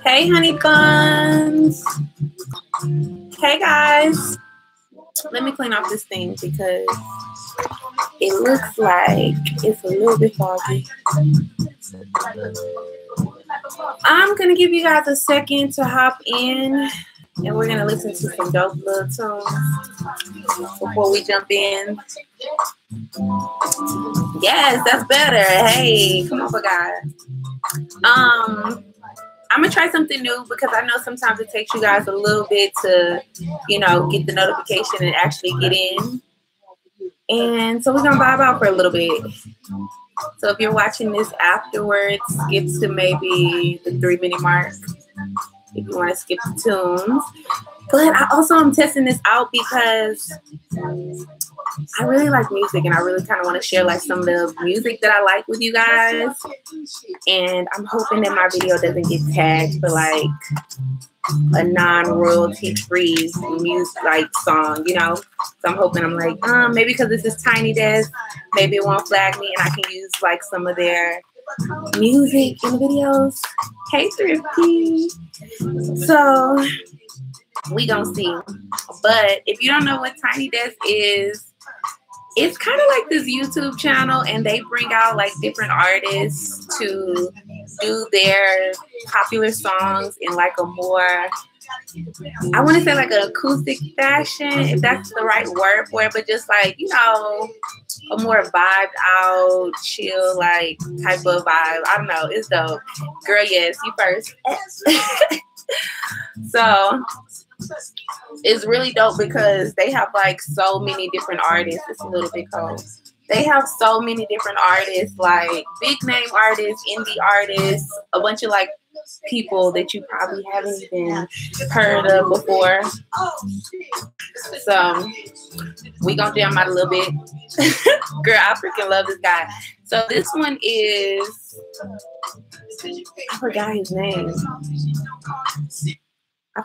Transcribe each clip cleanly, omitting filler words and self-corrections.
Hey, honey buns. Hey, guys. Let me clean off this thing because it looks like it's a little bit foggy. I'm going to give you guys a second to hop in, and we're going to listen to some dope little tunes before we jump in. Yes, that's better. Hey, come on, guys. I'm going to try something new because I know sometimes it takes you guys a little bit to, you know, get the notification and actually get in. And so we're going to vibe out for a little bit. So if you're watching this afterwards, skip to maybe the 3-minute mark if you want to skip the tunes. But I also am testing this out because I really like music and I really kind of want to share like some of the music that I like with you guys. And I'm hoping that my video doesn't get tagged for like a non-royalty free music like song, you know. So I'm hoping, I'm like, maybe because this is Tiny Desk, maybe it won't flag me and I can use like some of their music in the videos. Hey, Thrifty. So we gonna see. But if you don't know what Tiny Desk is, it's kind of like this YouTube channel, and they bring out like different artists to do their popular songs in like a more, I want to say like an acoustic fashion, if that's the right word for it, but just like, you know, a more vibed out, chill, like type of vibe. I don't know. It's dope. Girl, yes, you first. So it's really dope because they have like so many different artists. It's a little bit cold. They have so many different artists, like big name artists, indie artists, a bunch of like people that you probably haven't even heard of before. So we gonna jam out a little bit. Girl, I freaking love this guy. So this one is, I forgot his name. I'm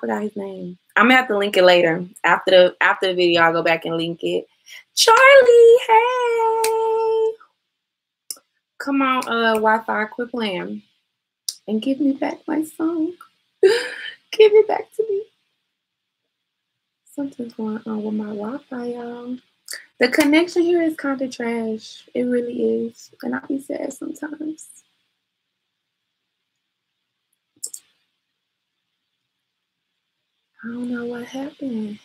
gonna have to link it later. After the video, I'll go back and link it. Charlie, hey. Come on, Wi-Fi, quit playing. And give me back my song. Give it back to me. Something's going on with my Wi-Fi, y'all. The connection here is kind of trash. It really is. And I'll be sad sometimes. I don't know what happened.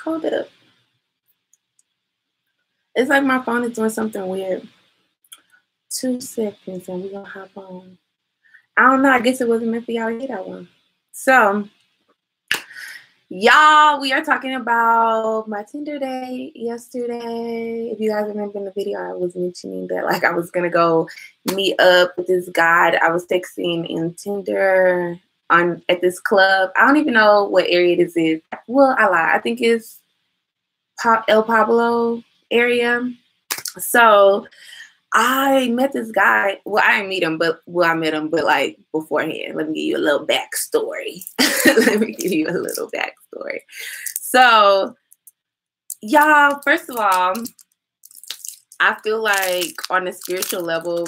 Hold up. It's like my phone is doing something weird. 2 seconds and we're going to hop on. I don't know. I guess it wasn't meant for y'all to hear that one. So, y'all, we are talking about my Tinder date yesterday. If you guys remember in the video, I was mentioning that like I was going to go meet up with this guy that I was texting in Tinder at this club. I don't even know what area this is. Well, I lie. I think it's El Pablo area. So I met this guy. Well, I didn't meet him, but I met him, but like beforehand. Let me give you a little backstory. So, y'all, first of all, I feel like on a spiritual level,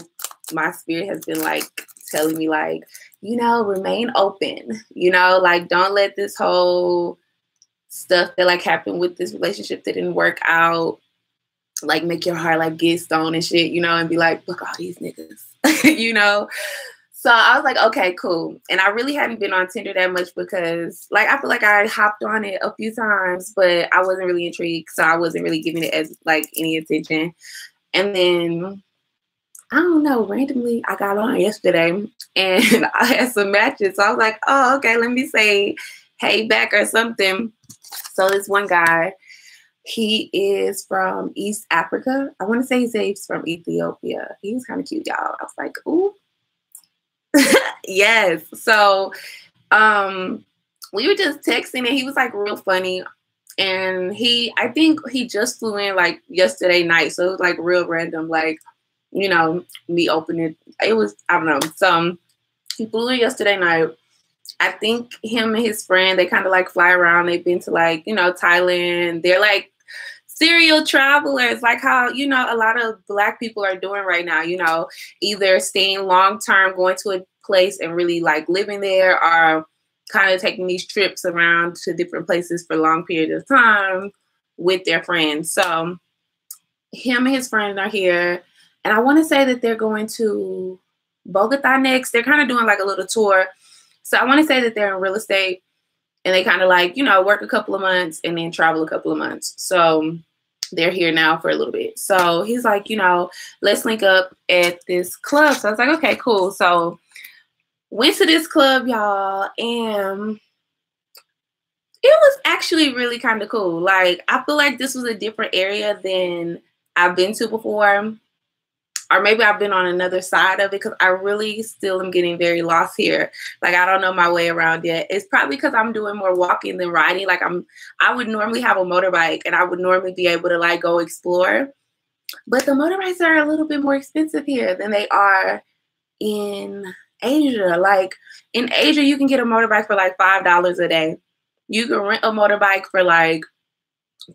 my spirit has been like telling me like, you know, remain open, you know, like don't let this whole stuff that like happened with this relationship that didn't work out like make your heart like get stoned and shit, you know, and be like, look, all these niggas, you know. So I was like, okay, cool. And I really hadn't been on Tinder that much because like I feel like I hopped on it a few times, but I wasn't really intrigued, so I wasn't really giving it as like any attention. And then I don't know, randomly I got on yesterday and I had some matches. So I was like, oh, okay, let me say hey back or something. So this one guy, he is from East Africa. I want to say he's from Ethiopia. He was kind of cute, y'all. I was like, ooh. Yes. So we were just texting and he was like real funny. And I think he just flew in like yesterday night. So it was like real random, like, you know, me opening. It was, I don't know. So he flew in yesterday night. I think him and his friend, they kind of like fly around. They've been to like, you know, Thailand. They're like serial travelers, like how, you know, a lot of Black people are doing right now, you know, either staying long term, going to a place and really like living there, or kind of taking these trips around to different places for long periods of time with their friends. So him and his friend are here, and I want to say that they're going to Bogota next. They're kind of doing like a little tour. So I want to say that they're in real estate, and they kind of like, you know, work a couple of months and then travel a couple of months. So they're here now for a little bit. So he's like, you know, let's link up at this club. So I was like, okay, cool. So went to this club, y'all, and it was actually really kind of cool. Like, I feel like this was a different area than I've been to before. Or maybe I've been on another side of it, because I really still am getting very lost here. Like, I don't know my way around yet. It's probably because I'm doing more walking than riding. Like, I would normally have a motorbike, and I would normally be able to like go explore. But the motorbikes are a little bit more expensive here than they are in Asia. Like, in Asia, you can get a motorbike for like $5 a day. You can rent a motorbike for like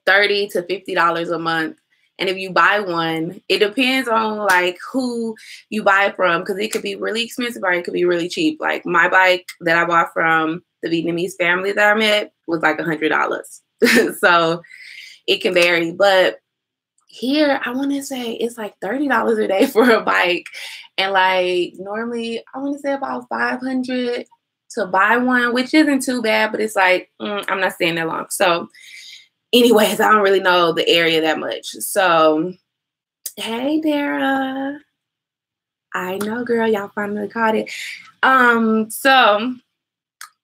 $30 to $50 a month. And if you buy one, it depends on like who you buy from, because it could be really expensive or it could be really cheap. Like, my bike that I bought from the Vietnamese family that I met was like $100. So it can vary. But here, I want to say it's like $30 a day for a bike. And like normally, I want to say about $500 to buy one, which isn't too bad, but it's like, I'm not staying that long. So anyways, I don't really know the area that much. So, hey, Dara. I know, girl. Y'all finally caught it. So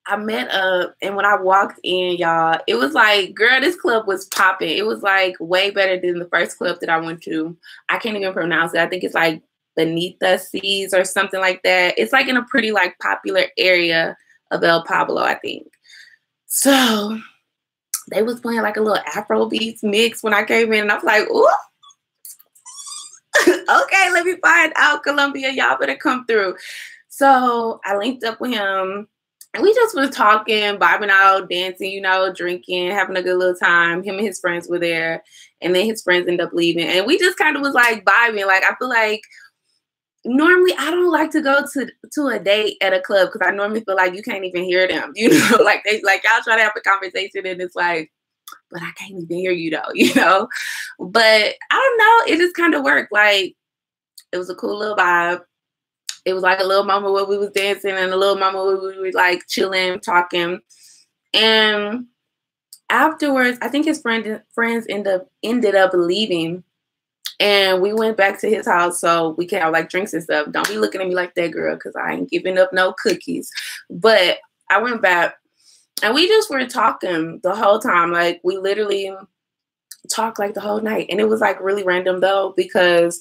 I met up, and when I walked in, y'all, it was like, girl, this club was popping. It was like way better than the first club that I went to. I can't even pronounce it. I think it's like Beneath the Seas or something like that. It's like in a pretty like popular area of El Pablo, I think. So they was playing like a little Afro beats mix when I came in, and I was like, ooh, okay, let me find out, Colombia. Y'all better come through. So I linked up with him, and we just was talking, vibing out, dancing, you know, drinking, having a good little time. Him and his friends were there, and then his friends ended up leaving. And we just kind of was like vibing. Like, I feel like normally I don't like to go to a date at a club, because I normally feel like you can't even hear them. You know, like y'all try to have a conversation, and it's like, but I can't even hear you though, you know? But I don't know, it just kind of worked. Like, it was a cool little vibe. It was like a little moment where we was dancing, and a little moment where we were like chilling, talking. And afterwards, I think his friends ended up leaving. And we went back to his house so we can have like drinks and stuff. Don't be looking at me like that, girl, because I ain't giving up no cookies. But I went back, and we just were talking the whole time. Like, we literally talked like the whole night. And it was like really random though, because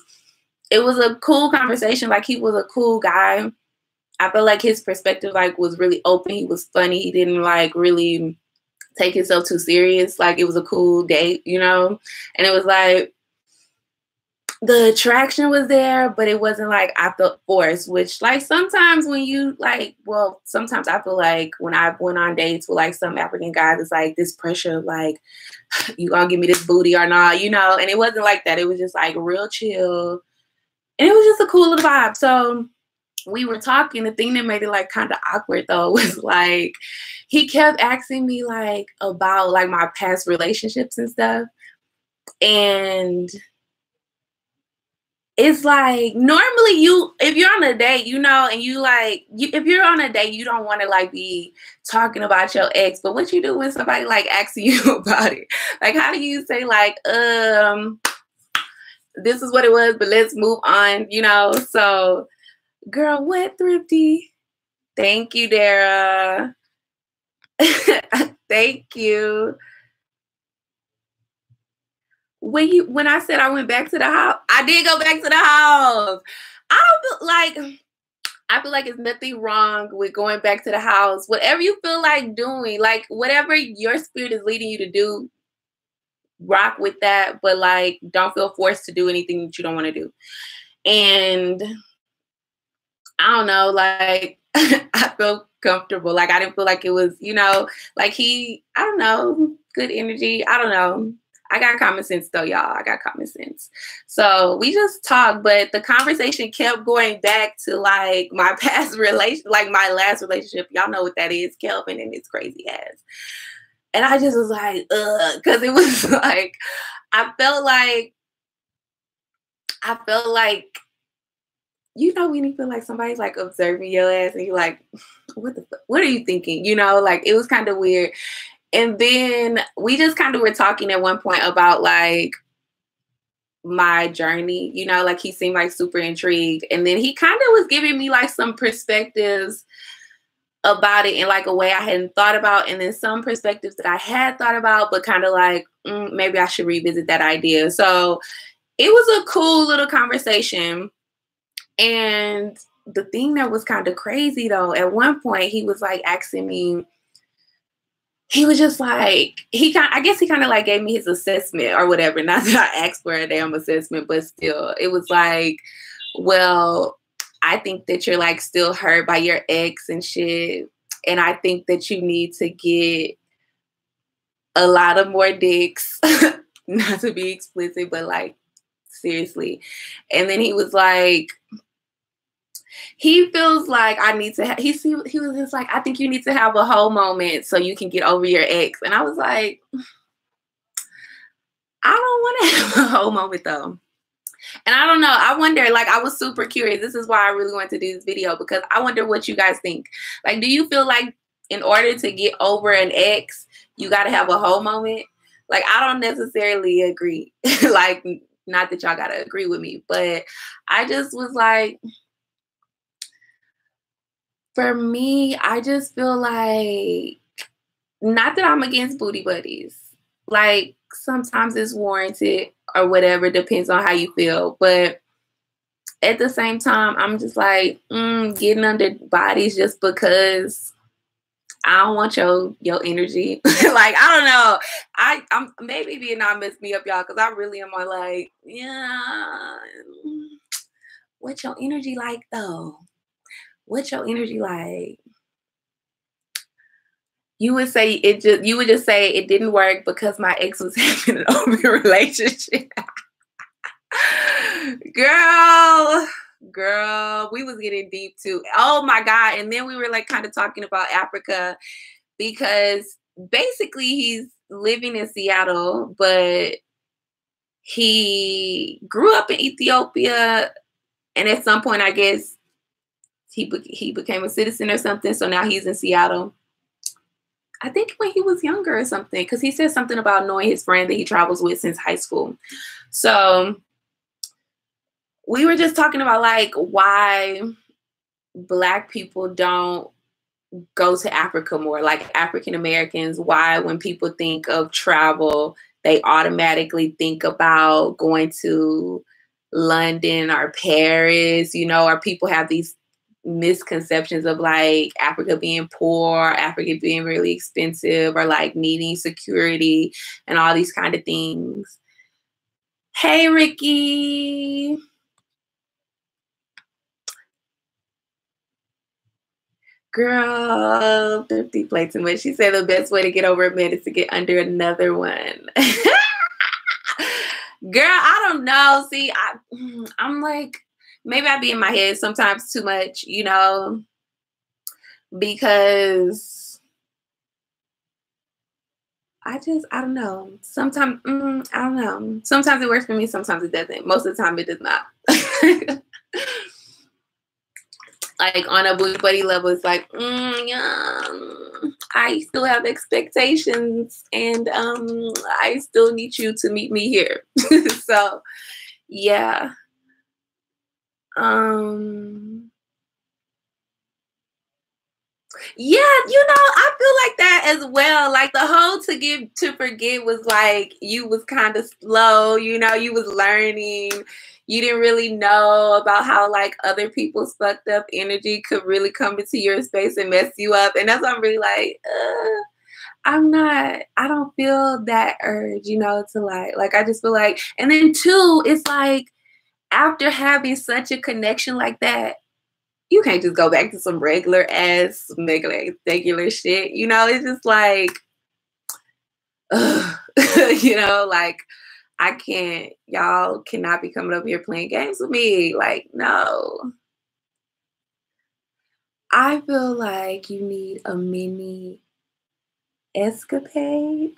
it was a cool conversation. Like, he was a cool guy. I feel like his perspective like was really open. He was funny. He didn't like really take himself too serious. Like, it was a cool date, you know? And it was like, the attraction was there, but it wasn't like I felt forced, which like sometimes when you like, well, sometimes I feel like when I went on dates with like some African guys, it's like this pressure of like, you gonna give me this booty or not, you know? And it wasn't like that. It was just like real chill. And it was just a cool little vibe. So we were talking. The thing that made it like kind of awkward though was like, he kept asking me like about like my past relationships and stuff. And it's like, normally if you're on a date, you know, and if you're on a date, you don't want to like be talking about your ex. But what you do when somebody like asks you about it? Like, how do you say like, this is what it was, but let's move on, you know? So, girl, what, Thrifty? Thank you, Dara. Thank you. When I said I went back to the house, I did go back to the house. I feel like it's nothing wrong with going back to the house. Whatever you feel like doing, like whatever your spirit is leading you to do, rock with that. But like, don't feel forced to do anything that you don't want to do. And I don't know, like I felt comfortable. Like, I didn't feel like it was, you know, like I don't know, good energy. I don't know. I got common sense though, y'all. I got common sense. So we just talked, but the conversation kept going back to like my past relation, like my last relationship. Y'all know what that is, Kelvin and his crazy ass. And I just was like, ugh, because it was like, I felt like, you know, when you feel like somebody's like observing your ass and you're like, what are you thinking? You know, like it was kind of weird. And then we just kind of were talking at one point about like my journey, you know, like he seemed like super intrigued. And then he kind of was giving me like some perspectives about it in like a way I hadn't thought about. And then some perspectives that I had thought about, but kind of like, maybe I should revisit that idea. So it was a cool little conversation. And the thing that was kind of crazy though, at one point he was like asking me, he was just like, I guess he kind of like gave me his assessment or whatever. Not that I asked for a damn assessment, but still, it was like, well, I think that you're like still hurt by your ex and shit. And I think that you need to get a lot of more dicks, not to be explicit, but like seriously. And then he was like, he feels like I need to he was just like, I think you need to have a whole moment so you can get over your ex. And I was like, I don't want to have a whole moment though. And I don't know. I wonder, like, I was super curious. This is why I really wanted to do this video, because I wonder what you guys think. Like, do you feel like in order to get over an ex, you got to have a whole moment? Like, I don't necessarily agree. Like, not that y'all got to agree with me, but I just was like, for me, I just feel like, not that I'm against booty buddies. Like, sometimes it's warranted or whatever, depends on how you feel. But at the same time, I'm just like, getting under bodies just because I don't want your energy. Like, I don't know. I'm maybe Vietnam messed me up, y'all, because I really am like, yeah, what's your energy like though? What's your energy like? You would say you would just say it didn't work because my ex was having an open relationship. Girl, we was getting deep too. Oh my God. And then we were like kind of talking about Africa, because basically he's living in Seattle, but he grew up in Ethiopia. And at some point, I guess he became a citizen or something. So now he's in Seattle. I think when he was younger or something, because he said something about knowing his friend that he travels with since high school. So we were just talking about like why Black people don't go to Africa more, like African Americans, why when people think of travel, they automatically think about going to London or Paris, you know, or people have these misconceptions of like Africa being poor, Africa being really expensive, or like needing security and all these kind of things. Hey, Ricky. Girl, 50 play too much. She said the best way to get over a man is to get under another one. Girl, I don't know. See, I'm like, maybe I be in my head sometimes too much, you know, because I don't know. Sometimes, I don't know. Sometimes it works for me. Sometimes it doesn't. Most of the time it does not. Like on a booty buddy level, it's like, yeah, I still have expectations, and I still need you to meet me here. So, yeah. Yeah, you know, I feel like that as well. Like the whole to give to forget was like you was kind of slow, you know, you was learning. You didn't really know about how like other people's fucked up energy could really come into your space and mess you up. And that's why I'm really like, I don't feel that urge, you know, to like I just feel like, and then two, it's like after having such a connection like that, you can't just go back to some regular shit. You know, it's just like, you know, like I can't, y'all cannot be coming up here playing games with me. Like, no. I feel like you need a mini escapade.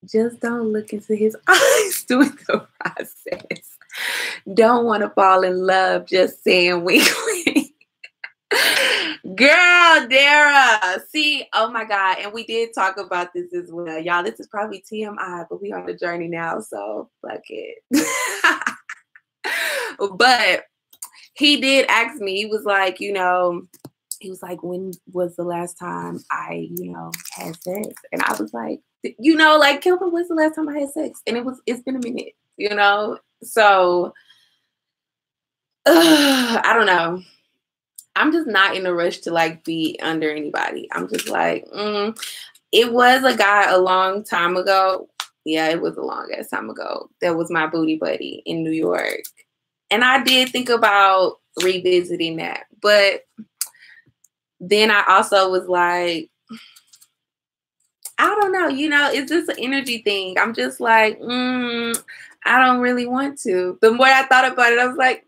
Just don't look into his eyes during the process. Don't want to fall in love just saying wink wink. Girl, Dara. See, oh my God. And we did talk about this as well. Y'all, this is probably TMI, but we on the journey now, so fuck it. But he did ask me, he was like, you know, he was like, when was the last time I, you know, had sex? And I was like, you know, like, Kilvin, when's the last time I had sex? And it's been a minute, you know? So, I don't know. I'm just not in a rush to like be under anybody. I'm just like, it was a guy a long time ago. Yeah, it was a long ass time ago. That was my booty buddy in New York. And I did think about revisiting that. But then I also was like, I don't know, you know, it's just an energy thing. I'm just like, I don't really want to. The more I thought about it, I was like,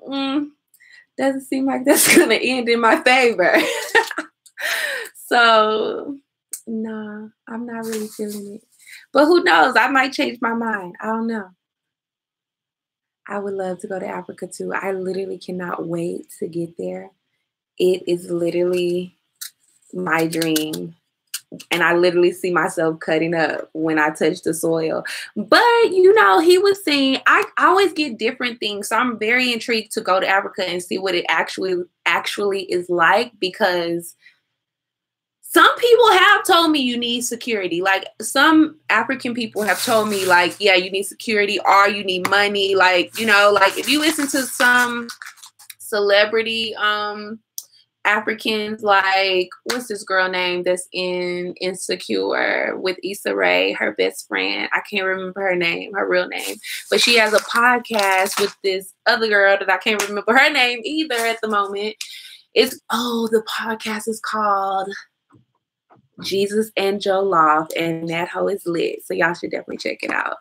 doesn't seem like that's going to end in my favor. So, no, I'm not really feeling it. But who knows? I might change my mind. I don't know. I would love to go to Africa too. I literally cannot wait to get there. It is literally my dream. And I literally see myself cutting up when I touch the soil. But, you know, he was saying, I always get different things. So I'm very intrigued to go to Africa and see what it actually is like, because some people have told me you need security. Like some African people have told me like, yeah, you need security or you need money. Like, you know, like if you listen to some celebrity, Africans, like what's this girl name that's in Insecure with Issa Rae, her best friend. I can't remember her name, her real name, but she has a podcast with this other girl that I can't remember her name either at the moment. The podcast is called Jesus and Joe Loft, and that hoe is lit. So y'all should definitely check it out.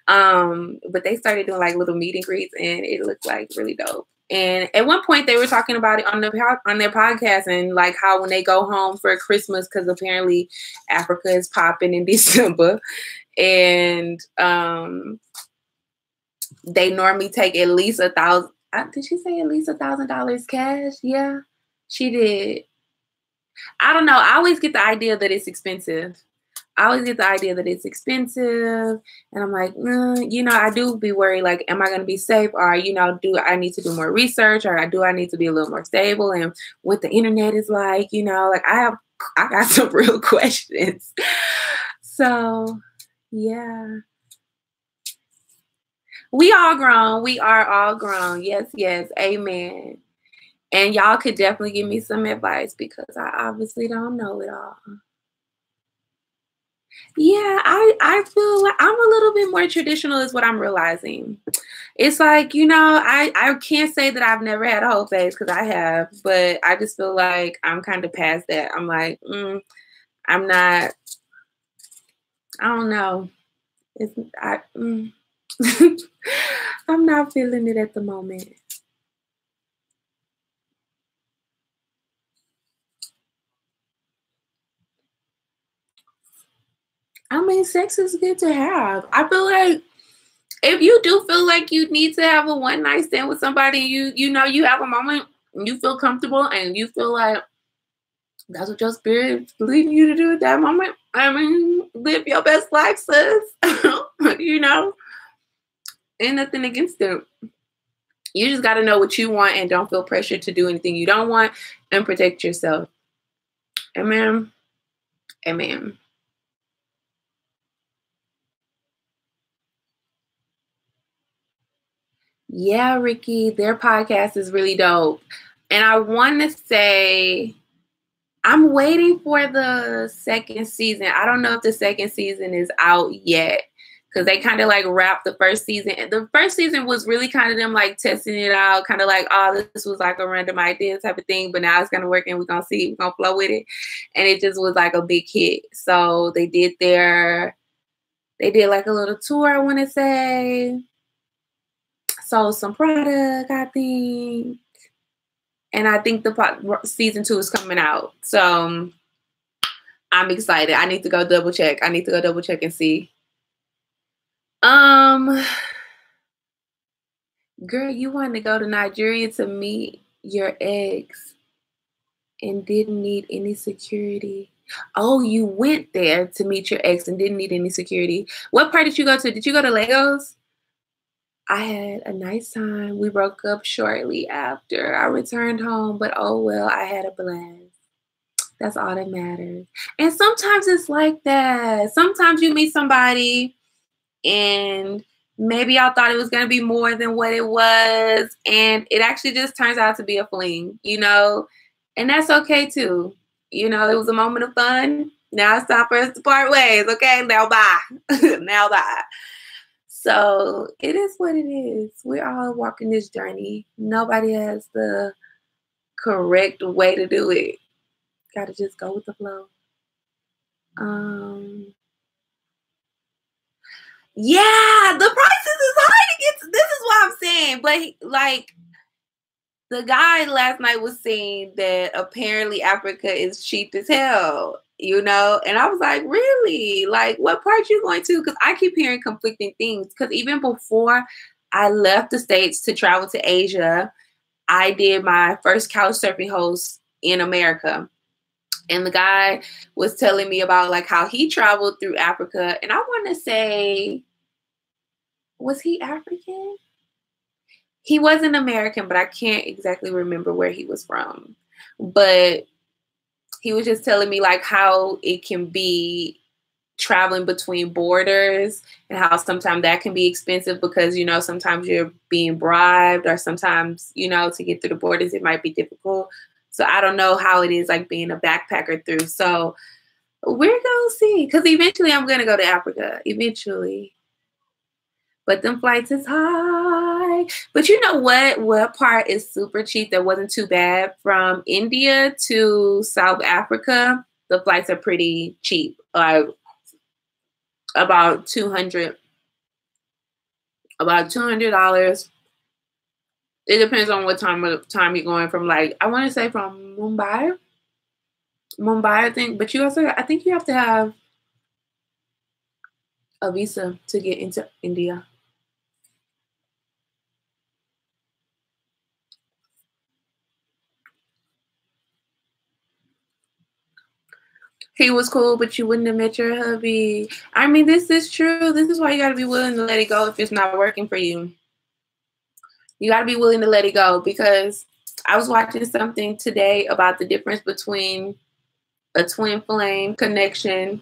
But they started doing like little meet and greets, and it looked like really dope. And at one point they were talking about it on their podcast, and like how when they go home for Christmas, because apparently Africa is popping in December, and they normally take at least $1,000. Did she say at least $1,000 cash? Yeah, she did. I don't know. I always get the idea that it's expensive. And I'm like, you know, I do be worried, like, am I going to be safe? Or, you know, do I need to do more research? Or do I need to be a little more stable? And what the internet is like, you know, like I got some real questions. So, yeah. We all grown. We are all grown. Yes, yes. Amen. And y'all could definitely give me some advice because I obviously don't know it all. Yeah, I feel like I'm a little bit more traditional is what I'm realizing. It's like, you know, I can't say that I've never had a whole phase because I have, but I just feel like I'm kind of past that. I'm like, I'm not, I don't know. I'm not feeling it at the moment. I mean, sex is good to have. I feel like if you do feel like you need to have a one night stand with somebody, you know, you have a moment, you feel comfortable, and you feel like that's what your spirit's leading you to do at that moment. I mean, live your best life, sis. You know, ain't nothing against it. You just got to know what you want and don't feel pressured to do anything you don't want and protect yourself. Amen. Amen. Yeah, Ricky, their podcast is really dope. And I want to say, I'm waiting for the second season. I don't know if the second season is out yet because they kind of like wrapped the first season. And the first season was really kind of them like testing it out, kind of like, oh, this was like a random idea type of thing, but now it's going to work and we're going to see, we're going to flow with it. And it just was like a big hit. So they did their They did like a little tour, I want to say. Sold some product, I think. And I think the season 2 is coming out. So I'm excited. I need to go double check. I need to go double check and see. Girl, you wanted to go to Nigeria to meet your ex and didn't need any security. Oh, you went there to meet your ex and didn't need any security. What part did you go to? Did you go to Lagos? I had a nice time. We broke up shortly after I returned home, but oh well, I had a blast. That's all that matters. And sometimes it's like that. Sometimes you meet somebody and maybe y'all thought it was going to be more than what it was, and it actually just turns out to be a fling, you know? And that's okay too. You know, it was a moment of fun. Now it's time for us to part ways, okay? Now bye. Now bye. So it is what it is. We're all walking this journey. Nobody has the correct way to do it. Gotta just go with the flow. Yeah, the prices is hard to get to. This is what I'm saying. But like the guy last night was saying that apparently Africa is cheap as hell, you know? And I was like, really? Like, what part you going to? Because I keep hearing conflicting things. Because even before I left the States to travel to Asia, I did my first couch surfing host in America. And the guy was telling me about like how he traveled through Africa. And I want to say, was he African? He wasn't American, but I can't exactly remember where he was from. But he was just telling me like how it can be traveling between borders and how sometimes that can be expensive because, you know, sometimes you're being bribed or sometimes, you know, to get through the borders, it might be difficult. So I don't know how it is like being a backpacker through. So we're going to see, because eventually I'm going to go to Africa, eventually. But them flights is high. But you know what? What part is super cheap that wasn't too bad? From India to South Africa, the flights are pretty cheap. Like about $200. It depends on what time you're going from. Like I want to say from Mumbai, I think. But you also, I think you have to have a visa to get into India. He was cool, but you wouldn't admit your hubby. I mean, this is true. This is why you got to be willing to let it go if it's not working for you. You got to be willing to let it go, because I was watching something today about the difference between a twin flame connection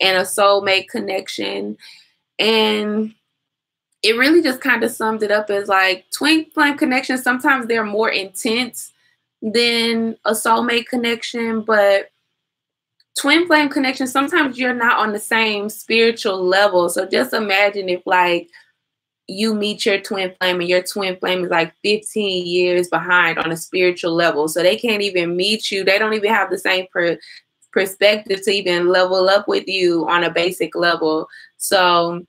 and a soulmate connection. And it really just kind of summed it up as like twin flame connections. Sometimes they're more intense than a soulmate connection, but twin flame connection, sometimes you're not on the same spiritual level. So just imagine if like you meet your twin flame and your twin flame is like 15 years behind on a spiritual level. So they can't even meet you. They don't even have the same perspective to even level up with you on a basic level. So,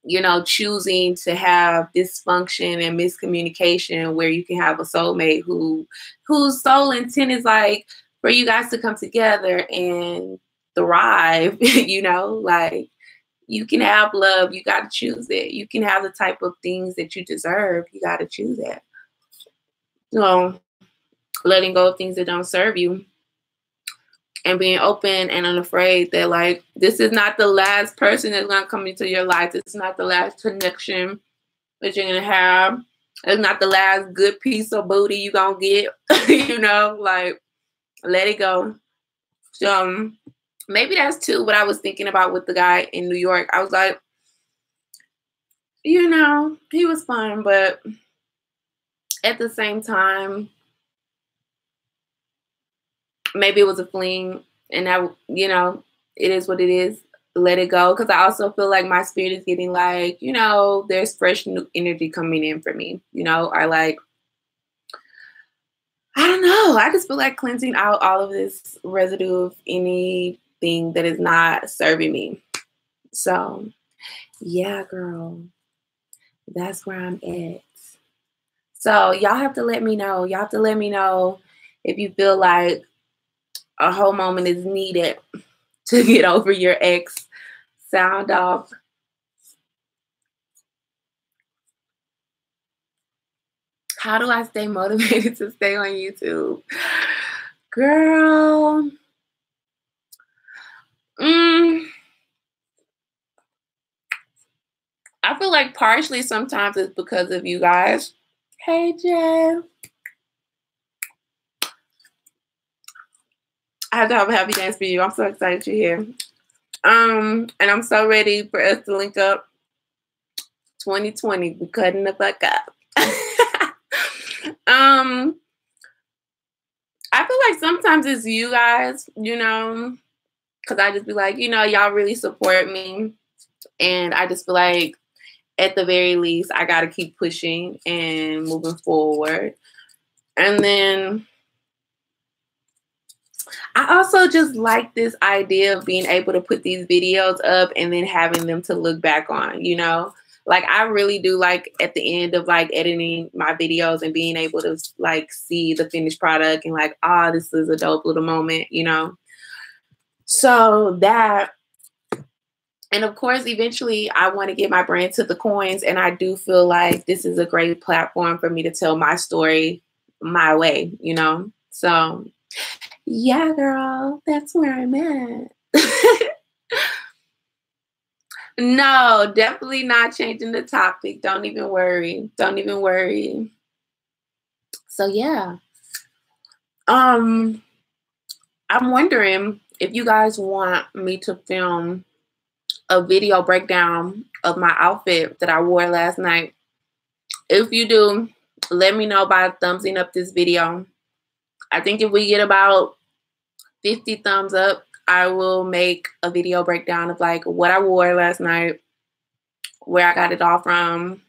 you know, choosing to have dysfunction and miscommunication where you can have a soulmate whose sole intent is like for you guys to come together and thrive, you know, like you can have love, you got to choose it. You can have the type of things that you deserve, you got to choose it. So letting go of things that don't serve you and being open and unafraid that like, this is not the last person that's going to come into your life. This is not the last connection that you're going to have. It's not the last good piece of booty you're going to get, you know, like let it go. So maybe that's too what I was thinking about with the guy in New York. I was like, you know, he was fun, but at the same time, maybe it was a fling, and that, you know, it is what it is. Let it go. Because I also feel like my spirit is getting like, you know, there's fresh new energy coming in for me, you know, or like, I don't know. I just feel like cleansing out all of this residue of anything that is not serving me. So Yeah, girl. That's where I'm at. So y'all have to let me know. Y'all have to let me know if you feel like a whole moment is needed to get over your ex. Sound off. How do I stay motivated to stay on YouTube? Girl. I feel like partially sometimes it's because of you guys. Hey, Jay. I have to have a happy dance for you. I'm so excited you're here. And I'm so ready for us to link up. 2020, we cutting the fuck up. I feel like sometimes it's you guys, you know, because I just be like, you know, y'all really support me. And I just feel like at the very least, I got to keep pushing and moving forward. And then I also just like this idea of being able to put these videos up and then having them to look back on, you know? Like, I really do like at the end of like editing my videos and being able to like see the finished product and like, ah, this is a dope little moment, you know? So that, and of course, eventually I want to get my brand to the coins. And I do feel like this is a great platform for me to tell my story my way, you know? So yeah, girl, that's where I'm at. No, definitely not changing the topic. Don't even worry. Don't even worry. So yeah. I'm wondering if you guys want me to film a video breakdown of my outfit that I wore last night. If you do, let me know by thumbsing up this video. I think if we get about 50 thumbs up, I will make a video breakdown of like what I wore last night, where I got it all from,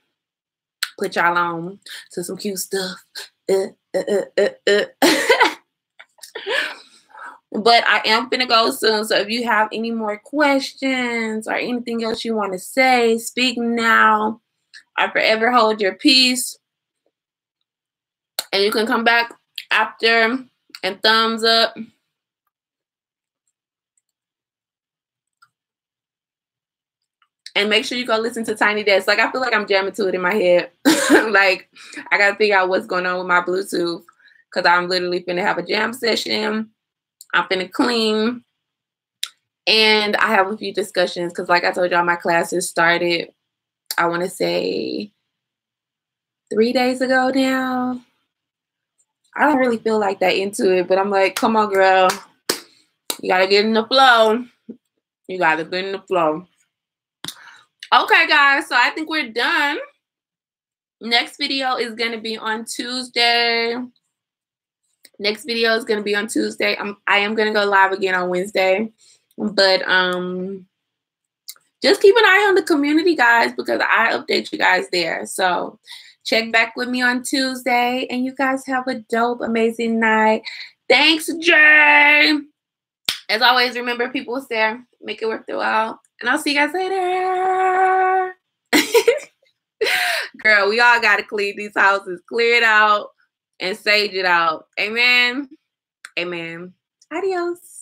put y'all on to some cute stuff. But I am finna go soon. So if you have any more questions or anything else you want to say, speak now. I forever hold your peace. And you can come back after and thumbs up. And make sure you go listen to Tiny Desk. Like, I feel like I'm jamming to it in my head. Like, I got to figure out what's going on with my Bluetooth. Because I'm literally finna have a jam session. I'm finna clean. And I have a few discussions. Because like I told y'all, my classes started, I want to say, 3 days ago now. I don't really feel like that into it. But I'm like, come on, girl. You got to get in the flow. You got to get in the flow. Okay, guys, so I think we're done. Next video is going to be on Tuesday. Next video is going to be on Tuesday. I am going to go live again on Wednesday. But just keep an eye on the community, guys, because I update you guys there. So check back with me on Tuesday. And you guys have a dope, amazing night. Thanks, Jay. As always, remember, people say, make it worth the while. And I'll see you guys later. Girl, we all got to clean these houses. Clear it out and sage it out. Amen. Amen. Adios.